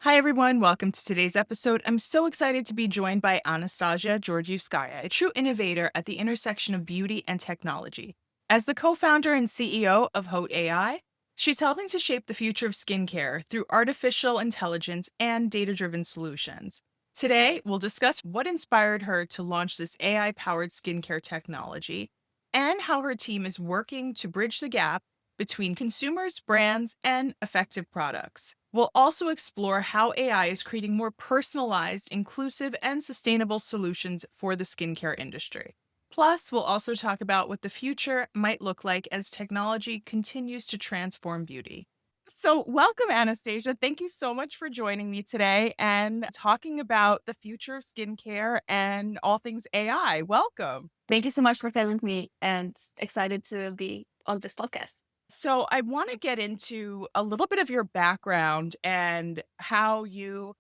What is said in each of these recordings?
Hi, everyone. Welcome to today's episode. I'm so excited to be joined by Anastasia Georgievskaya, a true innovator at the intersection of beauty and technology. As the co founder and CEO of Haut.AI, she's helping to shape the future of skincare through artificial intelligence and data driven solutions. Today, we'll discuss what inspired her to launch this AI powered skincare technology and how her team is working to bridge the gap between consumers, brands, and effective products. We'll also explore how AI is creating more personalized, inclusive, and sustainable solutions for the skincare industry. Plus, we'll also talk about what the future might look like as technology continues to transform beauty. So, welcome, Anastasia. Thank you so much for joining me today and talking about the future of skincare and all things AI. Welcome. Thank you so much for having me and excited to be on this podcast. So, I want to get into a little bit of your background and how you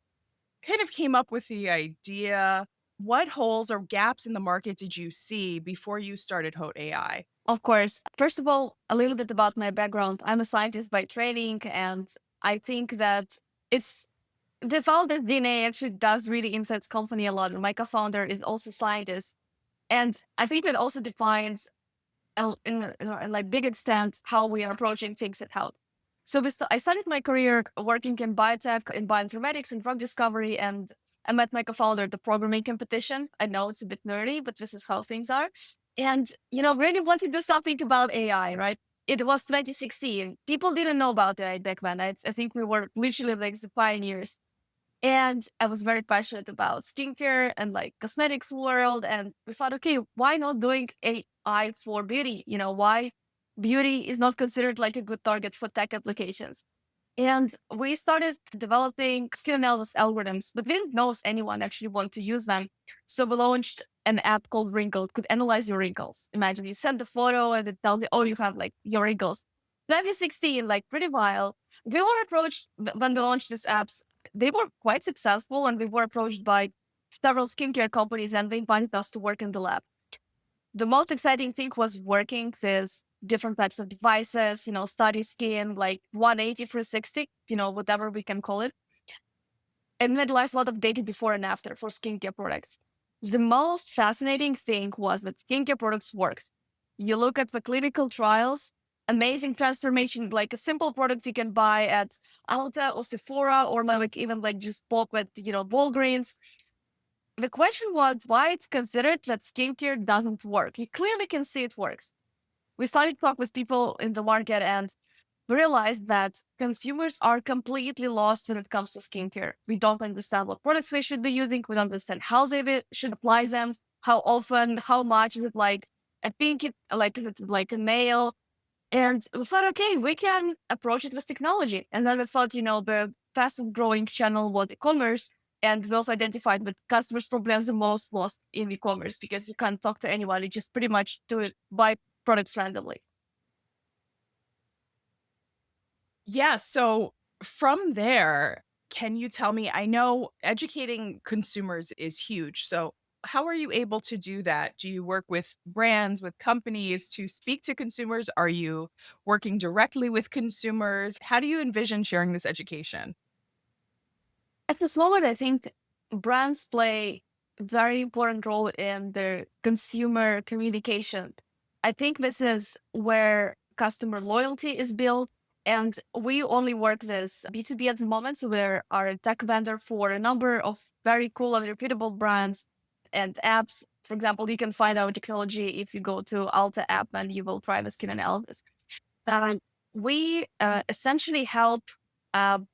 kind of came up with the idea. What holes or gaps in the market did you see before you started Haute AI? Of course, first of all, a little bit about my background. I'm a scientist by training, and I think that it's the founder's DNA actually does really influence company a lot. My co-founder is also a scientist, and I think that also defines in like big extent how we are approaching things at health. So I started my career working in biotech, in bioinformatics and drug discovery, and I met my co-founder at the programming competition. I know it's a bit nerdy, but this is how things are. And, really wanted to do something about AI, right? It was 2016. People didn't know about AI back then. I think we were literally like the pioneers. And I was very passionate about skincare and like cosmetics world. And we thought, okay, why not doing AI for beauty? Why beauty is not considered like a good target for tech applications. And we started developing skin analysis algorithms, but we didn't know if anyone actually wanted to use them. So we launched an app called Wrinkle, could analyze your wrinkles. Imagine you send the photo and it tells you, oh, you have like your wrinkles. 2016, like pretty while, we were approached when we launched these apps. They were quite successful, and we were approached by several skincare companies, and they invited us to work in the lab. The most exciting thing was working with different types of devices, study skin, like 180, 360, whatever we can call it, and analyze a lot of data before and after for skincare products. The most fascinating thing was that skincare products worked. You look at the clinical trials, amazing transformation, like a simple product you can buy at Ulta or Sephora, or like even like just pop at, Walgreens. The question was why it's considered that skincare doesn't work. You clearly can see it works. We started to talk with people in the market, and we realized that consumers are completely lost when it comes to skincare. We don't understand what products they should be using. We don't understand how should apply them, how often, how much is it like a pink, like is it like a nail? And we thought, okay, we can approach it with technology. And then we thought, the fastest growing channel was e-commerce. And we also identified that customers' problems the most lost in e-commerce because you can't talk to anyone. You just pretty much do it, buy products randomly. Yeah. So from there, can you tell me? I know educating consumers is huge. So, how are you able to do that? Do you work with brands, with companies to speak to consumers? Are you working directly with consumers? How do you envision sharing this education? At this moment, I think brands play a very important role in their consumer communication. I think this is where customer loyalty is built. And we only work this B2B at the moment. So we are a tech vendor for a number of very cool and reputable brands and apps. For example, you can find our technology if you go to Ulta app and you will try the skin analysis. We essentially help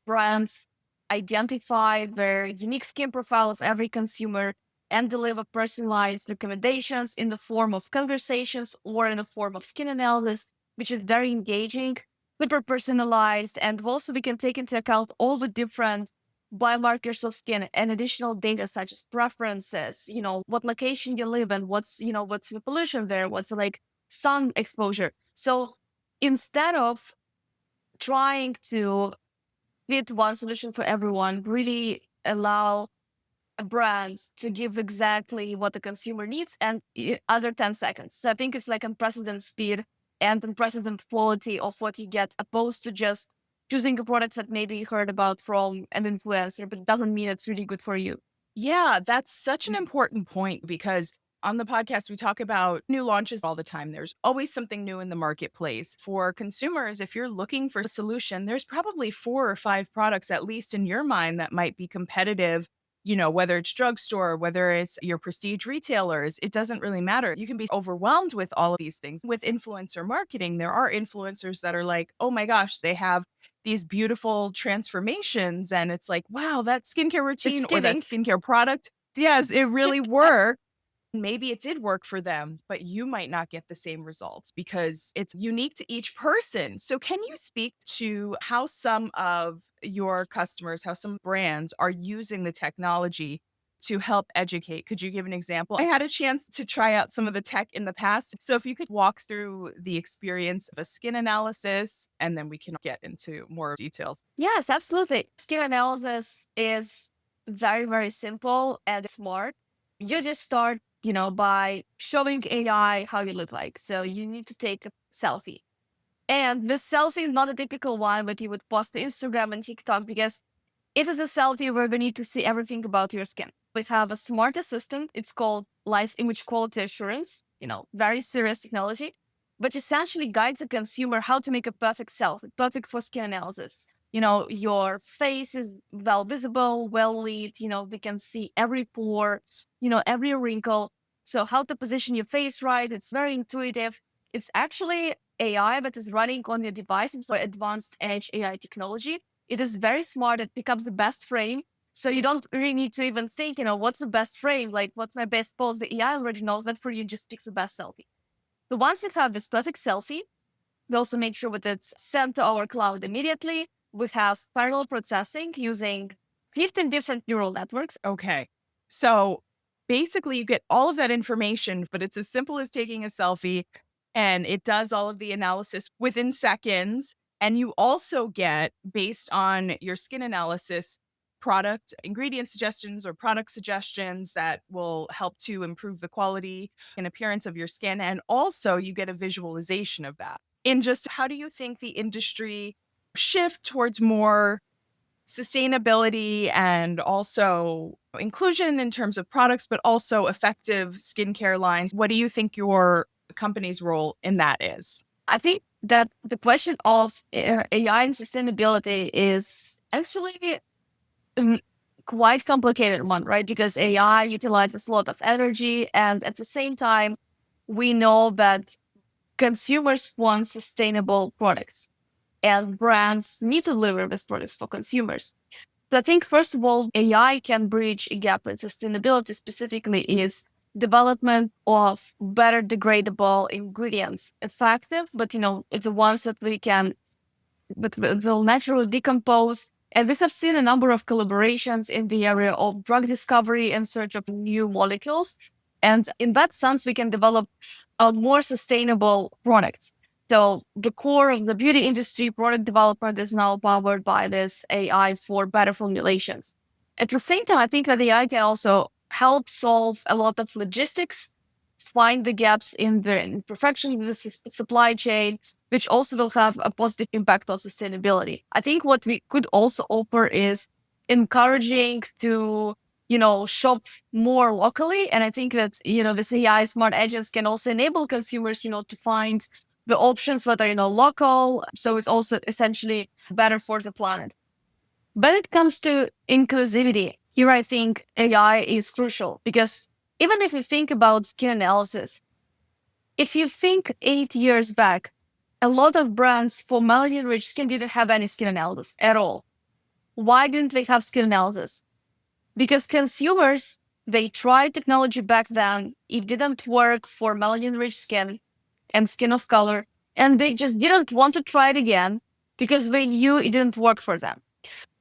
brands identify their unique skin profile of every consumer and deliver personalized recommendations in the form of conversations or in the form of skin analysis, which is very engaging, hyper personalized. And also, we can take into account all the different biomarkers of skin and additional data such as preferences, what location you live in, what's the pollution there, what's like sun exposure. So instead of trying to fit one solution for everyone, really allow a brand to give exactly what the consumer needs and under 10 seconds. So I think it's like unprecedented speed and unprecedented quality of what you get opposed to just choosing a product that maybe you heard about from an influencer, but doesn't mean it's really good for you. Yeah, that's such an important point because on the podcast, we talk about new launches all the time. There's always something new in the marketplace. For consumers, if you're looking for a solution, there's probably 4 or 5 products, at least in your mind, that might be competitive. Whether it's drugstore, whether it's your prestige retailers, it doesn't really matter. You can be overwhelmed with all of these things. With influencer marketing, there are influencers that are like, oh my gosh, they have these beautiful transformations. And it's like, wow, that skincare routine Just or that kidding. skincare product, yes, it really worked. Maybe it did work for them, but you might not get the same results because it's unique to each person. So, can you speak to how some of your customers, how some brands are using the technology to help educate? Could you give an example? I had a chance to try out some of the tech in the past. So, if you could walk through the experience of a skin analysis, and then we can get into more details. Yes, absolutely. Skin analysis is very, very simple and smart. You just start, by showing AI how you look like. So you need to take a selfie. And this selfie is not a typical one that you would post to Instagram and TikTok because it is a selfie where we need to see everything about your skin. We have a smart assistant. It's called Live Image Quality Assurance, very serious technology, which essentially guides the consumer how to make a perfect selfie, perfect for skin analysis. Your face is well visible, well lit, we can see every pore, every wrinkle. So how to position your face right, it's very intuitive. It's actually AI that is running on your device. It's advanced edge AI technology. It is very smart. It becomes the best frame. So you don't really need to even think, what's the best frame? Like, what's my best pose? The AI already knows that for you, just picks the best selfie. So once you have this perfect selfie, we also make sure that it's sent to our cloud immediately. We have parallel processing using 15 different neural networks. Okay. So basically, you get all of that information, but it's as simple as taking a selfie and it does all of the analysis within seconds. And you also get, based on your skin analysis, product ingredient suggestions or product suggestions that will help to improve the quality and appearance of your skin. And also, you get a visualization of that. In just how do you think the industry shift towards more sustainability and also inclusion in terms of products, but also effective skincare lines? What do you think your company's role in that is? I think that the question of AI and sustainability is actually mm, quite complicated one, right? Because AI utilizes a lot of energy, and at the same time, we know that consumers want sustainable products, and brands need to deliver these products for consumers. So I think first of all, AI can bridge a gap in sustainability. Specifically, is development of better degradable ingredients, effective, but it's the ones that we can but they'll naturally decompose. And we have seen a number of collaborations in the area of drug discovery in search of new molecules. And in that sense, we can develop more sustainable products. So the core of the beauty industry, product development, is now powered by this AI for better formulations. At the same time, I think that AI can also help solve a lot of logistics, find the gaps in the imperfections in the supply chain, which also will have a positive impact on sustainability. I think what we could also offer is encouraging to, shop more locally. And I think that, this AI smart agents can also enable consumers, to find the options that are, local. So it's also essentially better for the planet. When it comes to inclusivity, here I think AI is crucial because even if you think about skin analysis, if you think 8 years back, a lot of brands for melanin rich skin didn't have any skin analysis at all. Why didn't they have skin analysis? Because consumers, they tried technology back then. It didn't work for melanin rich skin and skin of color. And they just didn't want to try it again because they knew it didn't work for them.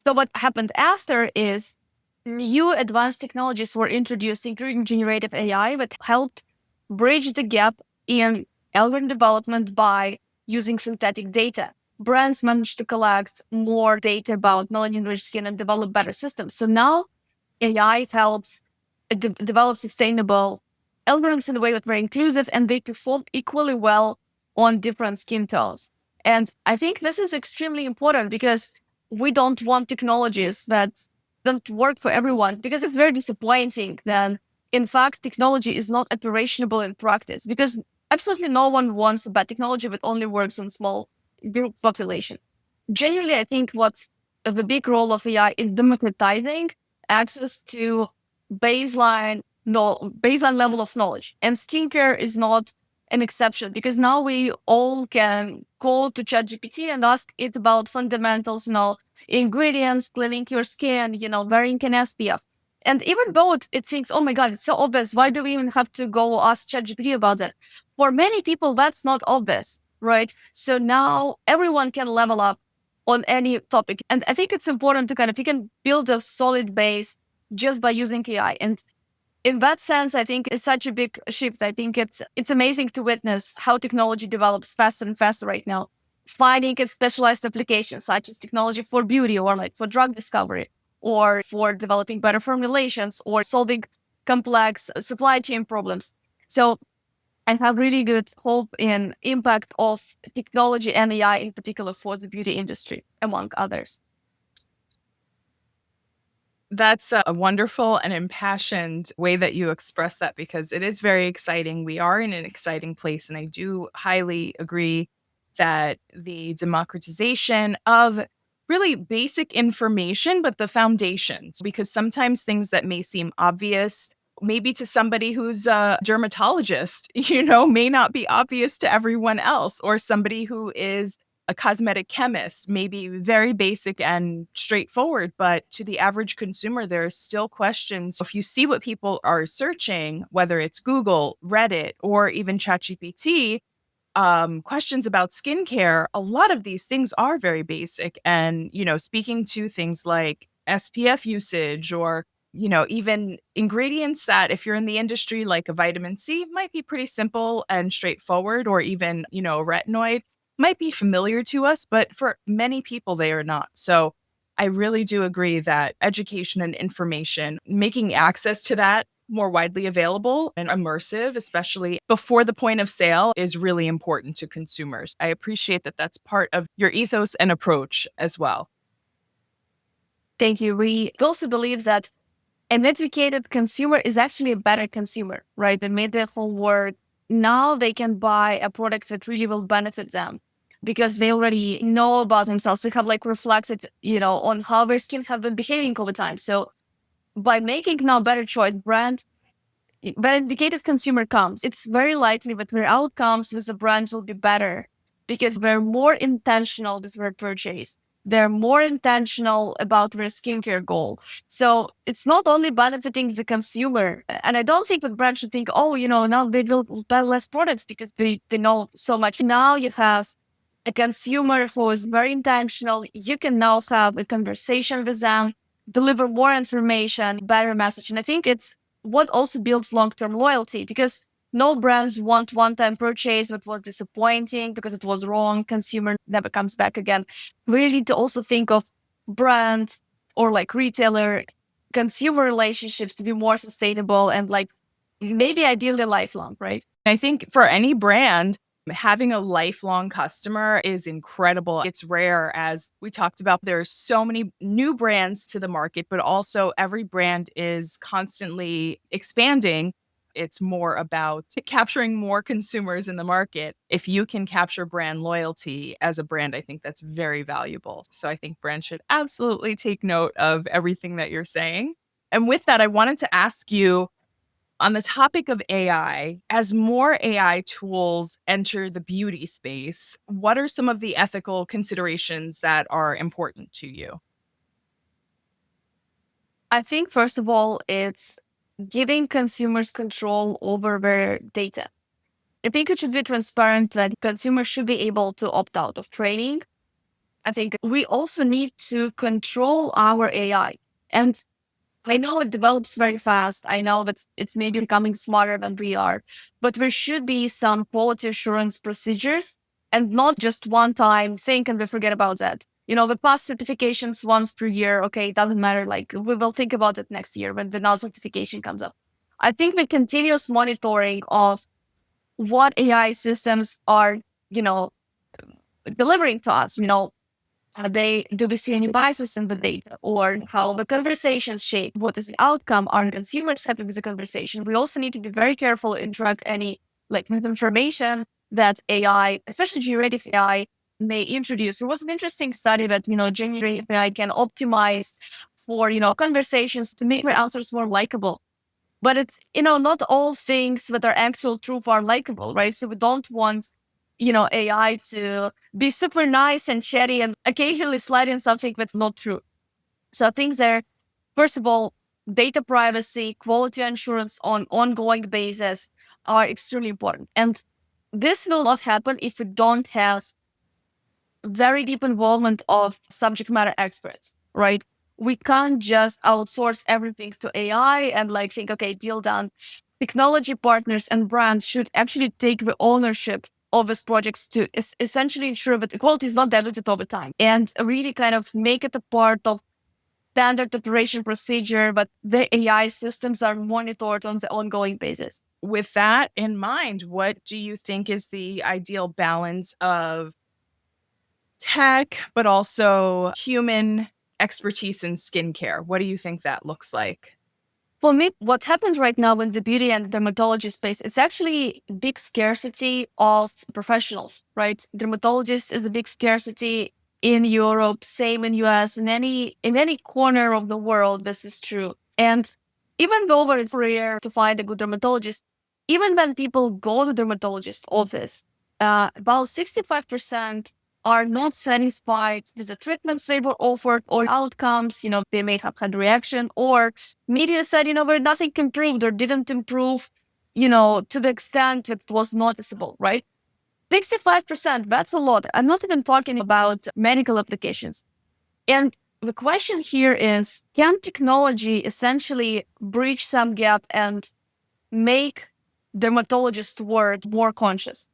So what happened after is new advanced technologies were introduced, including generative AI, that helped bridge the gap in algorithm development by using synthetic data. Brands managed to collect more data about melanin-rich skin and develop better systems. So now AI helps develop sustainable algorithms in a way that are inclusive and they perform equally well on different skin tones. And I think this is extremely important because we don't want technologies that don't work for everyone, because it's very disappointing that, in fact, technology is not operationable in practice, because absolutely no one wants a bad technology that only works on small group population. Generally, I think what's the big role of AI is democratizing access to baseline baseline level of knowledge. And skincare is not an exception, because now we all can go to ChatGPT and ask it about fundamentals, ingredients, cleaning your skin, wearing an SPF. And even though it thinks, oh my God, it's so obvious, why do we even have to go ask ChatGPT about that? For many people, that's not obvious, right? So now everyone can level up on any topic. And I think it's important to you can build a solid base just by using AI. And in that sense, I think it's such a big shift. I think it's amazing to witness how technology develops faster and faster right now. Finding specialized applications such as technology for beauty, or like for drug discovery, or for developing better formulations, or solving complex supply chain problems. So I have really good hope in impact of technology and AI in particular for the beauty industry, among others. That's a wonderful and impassioned way that you express that, because it is very exciting. We are in an exciting place. And I do highly agree that the democratization of really basic information, but the foundations, because sometimes things that may seem obvious, maybe to somebody who's a dermatologist, may not be obvious to everyone else, or somebody who is a cosmetic chemist, maybe very basic and straightforward, but to the average consumer, there are still questions. If you see what people are searching, whether it's Google, Reddit, or even ChatGPT, questions about skincare, a lot of these things are very basic. And, speaking to things like SPF usage, or, even ingredients that, if you're in the industry, like a vitamin C, might be pretty simple and straightforward, or even, a retinoid might be familiar to us, but for many people, they are not. So I really do agree that education and information, making access to that more widely available and immersive, especially before the point of sale, is really important to consumers. I appreciate that that's part of your ethos and approach as well. Thank you. We also believe that an educated consumer is actually a better consumer, right? They made their homework. Now they can buy a product that really will benefit them, because they already know about themselves. They have reflected, on how their skin have been behaving over time. So by making now better choice, when educated consumer comes, it's very likely that their outcomes with the brand will be better, because they're more intentional with their purchase. They're more intentional about their skincare goal. So it's not only benefiting the consumer. And I don't think that brands should think, oh, now they will buy less products because they know so much. Now you have a consumer who is very intentional. You can now have a conversation with them, deliver more information, better message. And I think it's what also builds long-term loyalty, because no brands want one-time purchase that was disappointing because it was wrong. Consumer never comes back again. We really need to also think of brand, or retailer consumer relationships to be more sustainable and maybe ideally lifelong, right? I think for any brand, having a lifelong customer is incredible. It's rare, as we talked about. There are so many new brands to the market, but also every brand is constantly expanding. It's more about capturing more consumers in the market. If you can capture brand loyalty as a brand, I think that's very valuable. So I think brands should absolutely take note of everything that you're saying. And with that, I wanted to ask you, on the topic of AI, as more AI tools enter the beauty space, what are some of the ethical considerations that are important to you? I think, first of all, it's giving consumers control over their data. I think it should be transparent that consumers should be able to opt out of training. I think we also need to control our AI. And I know it develops very fast. I know that it's maybe becoming smarter than we are, but there should be some quality assurance procedures, and not just one time think and we forget about that. The past certifications once per year, okay, it doesn't matter. We will think about it next year when the null certification comes up. I think the continuous monitoring of what AI systems are, you know, delivering to us. Do we see any biases in the data, or how the conversations shape? What is the outcome? Are consumers happy with the conversation? We also need to be very careful and track any misinformation that AI, especially generative AI, may introduce. There was an interesting study that generative AI can optimize for conversations to make their answers more likable. But it's not all things that are actual truth are likable, right? So we don't want AI to be super nice and chatty and occasionally slide in something that's not true. So things there, first of all, data privacy, quality assurance on ongoing basis are extremely important. And this will not happen if we don't have very deep involvement of subject matter experts, right? We can't just outsource everything to AI and think, okay, deal done. Technology partners and brands should actually take the ownership of these projects to essentially ensure that the quality is not diluted over time and really kind of make it a part of standard operation procedure, but the AI systems are monitored on the ongoing basis. With that in mind, what do you think is the ideal balance of tech, but also human expertise in skincare? What do you think that looks like? For me, what happens right now in the beauty and dermatology space, it's actually big scarcity of professionals, right? Dermatologists is a big scarcity in Europe, same in US, in any corner of the world, this is true. And even though it's rare to find a good dermatologist, even when people go to dermatologist office, about 65% are not satisfied with the treatments they were offered or outcomes. They may have had reaction, or media said, where nothing improved or didn't improve, to the extent it was noticeable, right? 65%, that's a lot. I'm not even talking about medical applications. And the question here is, can technology essentially bridge some gap and make dermatologists' work more conscious?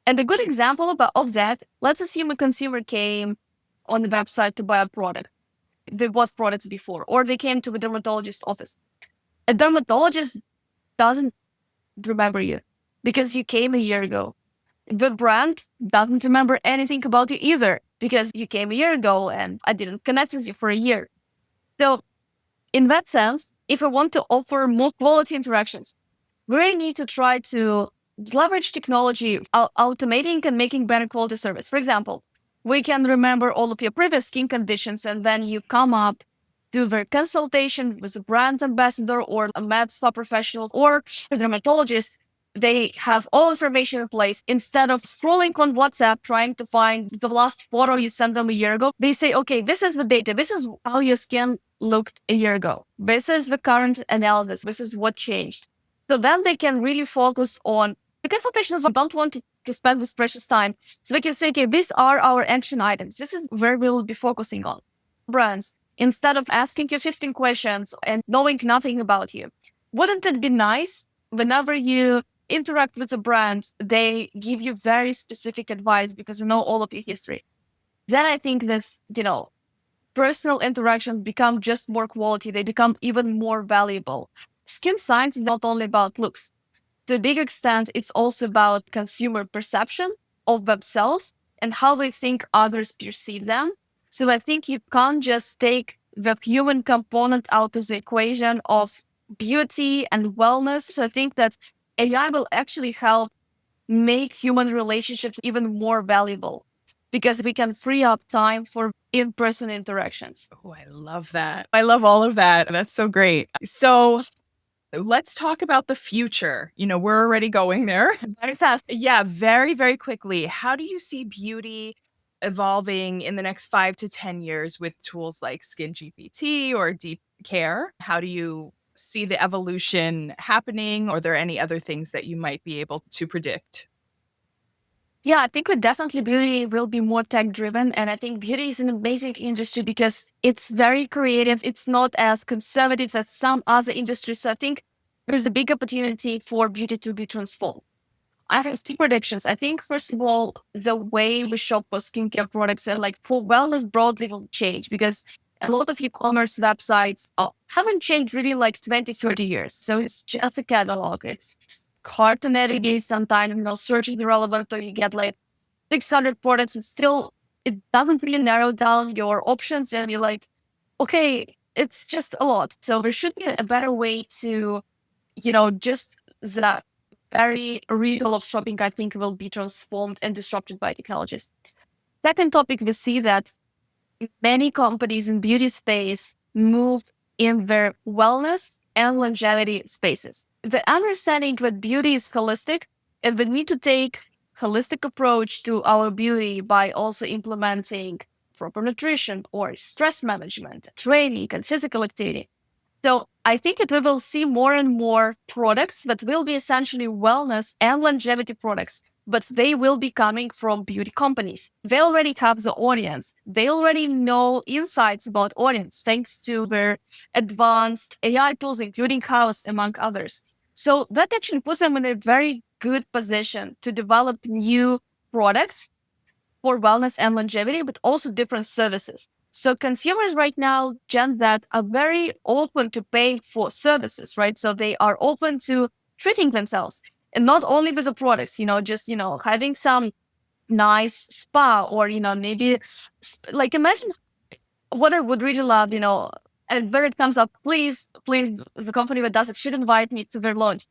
And a good example of that, let's assume a consumer came on the website to buy a product. They bought products before, or they came to a dermatologist's office. A dermatologist doesn't remember you because you came a year ago. The brand doesn't remember anything about you either because you came a year ago and I didn't connect with you for a year. So, in that sense, if I want to offer more quality interactions, we really need to try to leverage technology, automating and making better quality service. For example, we can remember all of your previous skin conditions, and then you come up to the consultation with a brand ambassador or a med spa professional or a dermatologist. They have all information in place. Instead of scrolling on WhatsApp trying to find the last photo you sent them a year ago, they say, okay, this is the data. This is how your skin looked a year ago. This is the current analysis. This is what changed. So then they can really focus on the consultations. Don't want to spend this precious time. So they can say, okay, these are our action items. This is where we will be focusing on. Brands, instead of asking you 15 questions and knowing nothing about you, wouldn't it be nice whenever you interact with a brand, they give you very specific advice because you know all of your history? Then I think this, personal interactions become just more quality. They become even more valuable. Skin science is not only about looks. To a big extent, it's also about consumer perception of themselves and how they think others perceive them. So I think you can't just take the human component out of the equation of beauty and wellness. So I think that AI will actually help make human relationships even more valuable because we can free up time for in-person interactions. Oh, I love that. I love all of that. That's so great. So let's talk about the future. We're already going there. Very fast. Yeah, very, very quickly. How do you see beauty evolving in the next 5 to 10 years with tools like Skin GPT or Deep Care? How do you see the evolution happening? Or are there any other things that you might be able to predict? Yeah, I think with definitely beauty will be more tech driven. And I think beauty is an amazing industry because it's very creative. It's not as conservative as some other industries. So I think there's a big opportunity for beauty to be transformed. I have two predictions. I think, first of all, the way we shop for skincare products and for wellness broadly will change because a lot of e-commerce websites haven't changed really 20, 30 years. So it's just a catalog. It's hard to navigate sometimes, searching irrelevant or you get 600 products, it doesn't really narrow down your options. And you're like, okay, it's just a lot. So there should be a better way to, just the very ritual of shopping, I think, will be transformed and disrupted by technologies. Second topic, we see that many companies in beauty space move in their wellness and longevity spaces. The understanding that beauty is holistic and we need to take holistic approach to our beauty by also implementing proper nutrition or stress management, training and physical activity. So I think that we will see more and more products that will be essentially wellness and longevity products, but they will be coming from beauty companies. They already have the audience. They already know insights about audience thanks to their advanced AI tools, including House, among others. So that actually puts them in a very good position to develop new products for wellness and longevity, but also different services. So consumers right now, Gen Z, are very open to paying for services, right? So they are open to treating themselves, and not only with the products, just, having some nice spa, or, maybe like, imagine what I would really love, and where it comes up, please, the company that does it should invite me to their launch.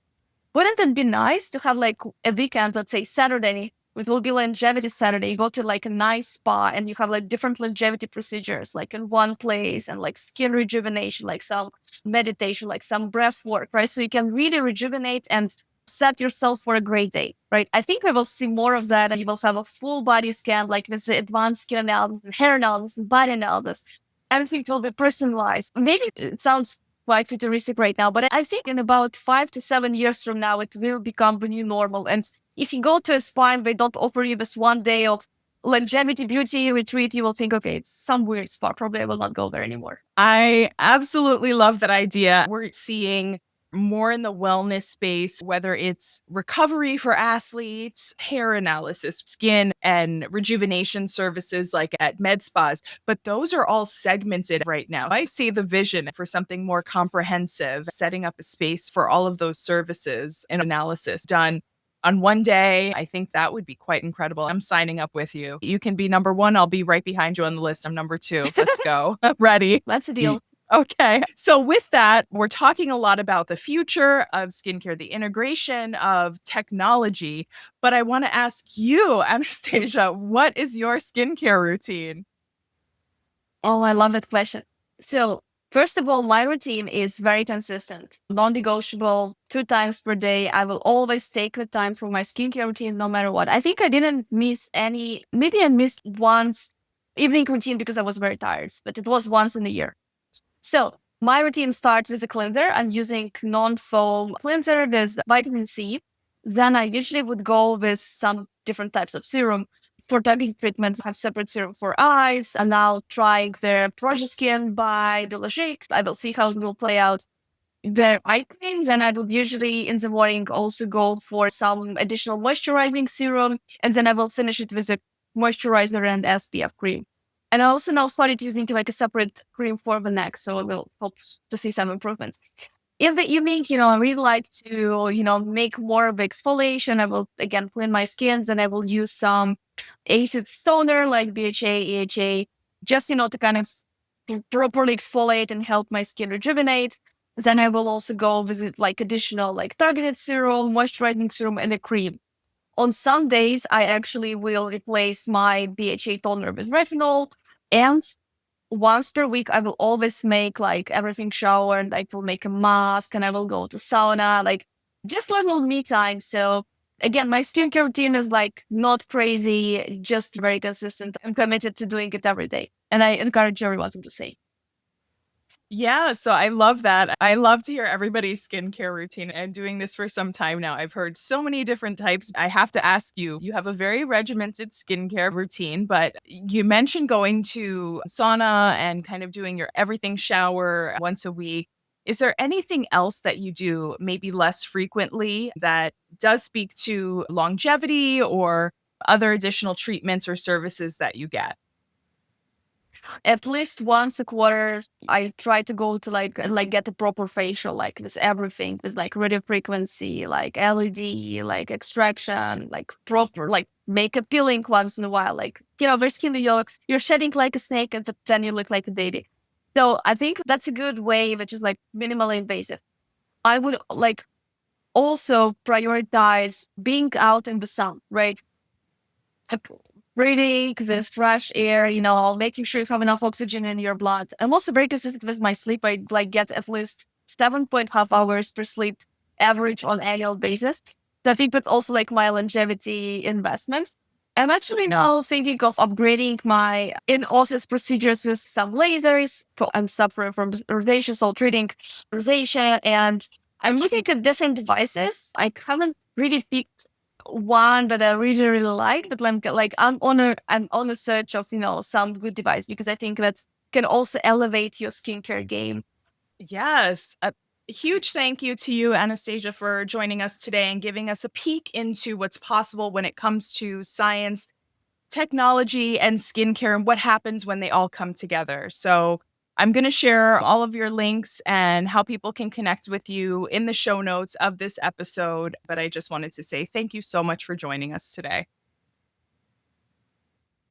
Wouldn't it be nice to have like a weekend, let's say Saturday, which will be longevity Saturday? You go to like a nice spa and you have like different longevity procedures, like in one place, and like skin rejuvenation, like some meditation, like some breath work, right? So you can really rejuvenate and set yourself for a great day, right? I think we will see more of that. And you will have a full body scan, like with the advanced skin analysis, hair analysis, and body analysis. Everything will be personalized. Maybe it sounds quite futuristic right now, but I think in about 5 to 7 years from now, it will become the new normal. And if you go to a spa and they don't offer you this one day of longevity beauty retreat, you will think, okay, it's some weird spa. Probably I will not go there anymore. I absolutely love that idea. We're seeing more in the wellness space, whether it's recovery for athletes, hair analysis, skin and rejuvenation services like at med spas, but those are all segmented right now. I see the vision for something more comprehensive, setting up a space for all of those services and analysis done on one day. I think that would be quite incredible. I'm signing up with you. You can be number one. I'll be right behind you on the list. I'm number two. Let's go. Ready? That's a deal. Okay. So, with that, we're talking a lot about the future of skincare, the integration of technology. But I want to ask you, Anastasia, what is your skincare routine? Oh, I love that question. So, first of all, my routine is very consistent, non negotiable, 2 times per day. I will always take the time for my skincare routine no matter what. I think I didn't miss any, maybe I missed once evening routine because I was very tired, but it was once in a year. So, my routine starts with a cleanser. I'm using non foam cleanser with vitamin C. Then I usually would go with some different types of serum. For targeted treatments, I have separate serum for eyes. And now trying the Project Skin by De La Chic. I will see how it will play out. The eye creams, and I will usually in the morning also go for some additional moisturizing serum, and then I will finish it with a moisturizer and SPF cream. And I also now started using like a separate cream for the neck, so it will help to see some improvements. In the evening, I really like to, make more of exfoliation. I will again clean my skins, and I will use some acid toner like BHA, EHA, just, to kind of properly exfoliate and help my skin rejuvenate. Then I will also go visit like additional like targeted serum, moisturizing serum, and a cream. On some days, I actually will replace my BHA toner with retinol. And once per week, I will always make like everything shower, and I will make a mask, and I will go to sauna, like just little me time. So again, my skincare routine is like not crazy, just very consistent. I'm committed to doing it every day. And I encourage everyone to do the same. Yeah, so I love that. I love to hear everybody's skincare routine and doing this for some time now. I've heard so many different types. I have to ask you, you have a very regimented skincare routine, but you mentioned going to sauna and kind of doing your everything shower once a week. Is there anything else that you do maybe less frequently that does speak to longevity or other additional treatments or services that you get? At least once a quarter, I try to go to like get a proper facial, like with everything, with like radio frequency, like LED, like extraction, like proper like makeup peeling once in a while. Like, their skin, you're shedding like a snake and then you look like a baby. So I think that's a good way, which is like minimally invasive. I would like also prioritize being out in the sun, right? Breathing with fresh air, making sure you have enough oxygen in your blood. I'm also very consistent with my sleep. I like get at least 7.5 hours per sleep average on annual basis. So I think that also like my longevity investments. I'm actually now thinking of upgrading my in-office procedures with some lasers. So I'm suffering from rosacea, so treating rosacea, and I'm looking at different devices. I haven't really picked one that I really really like, but I'm on a search of some good device because I think that can also elevate your skincare game. Yes. A huge thank you to you, Anastasia, for joining us today and giving us a peek into what's possible when it comes to science, technology, and skincare and what happens when they all come together. So, I'm going to share all of your links and how people can connect with you in the show notes of this episode. But I just wanted to say thank you so much for joining us today.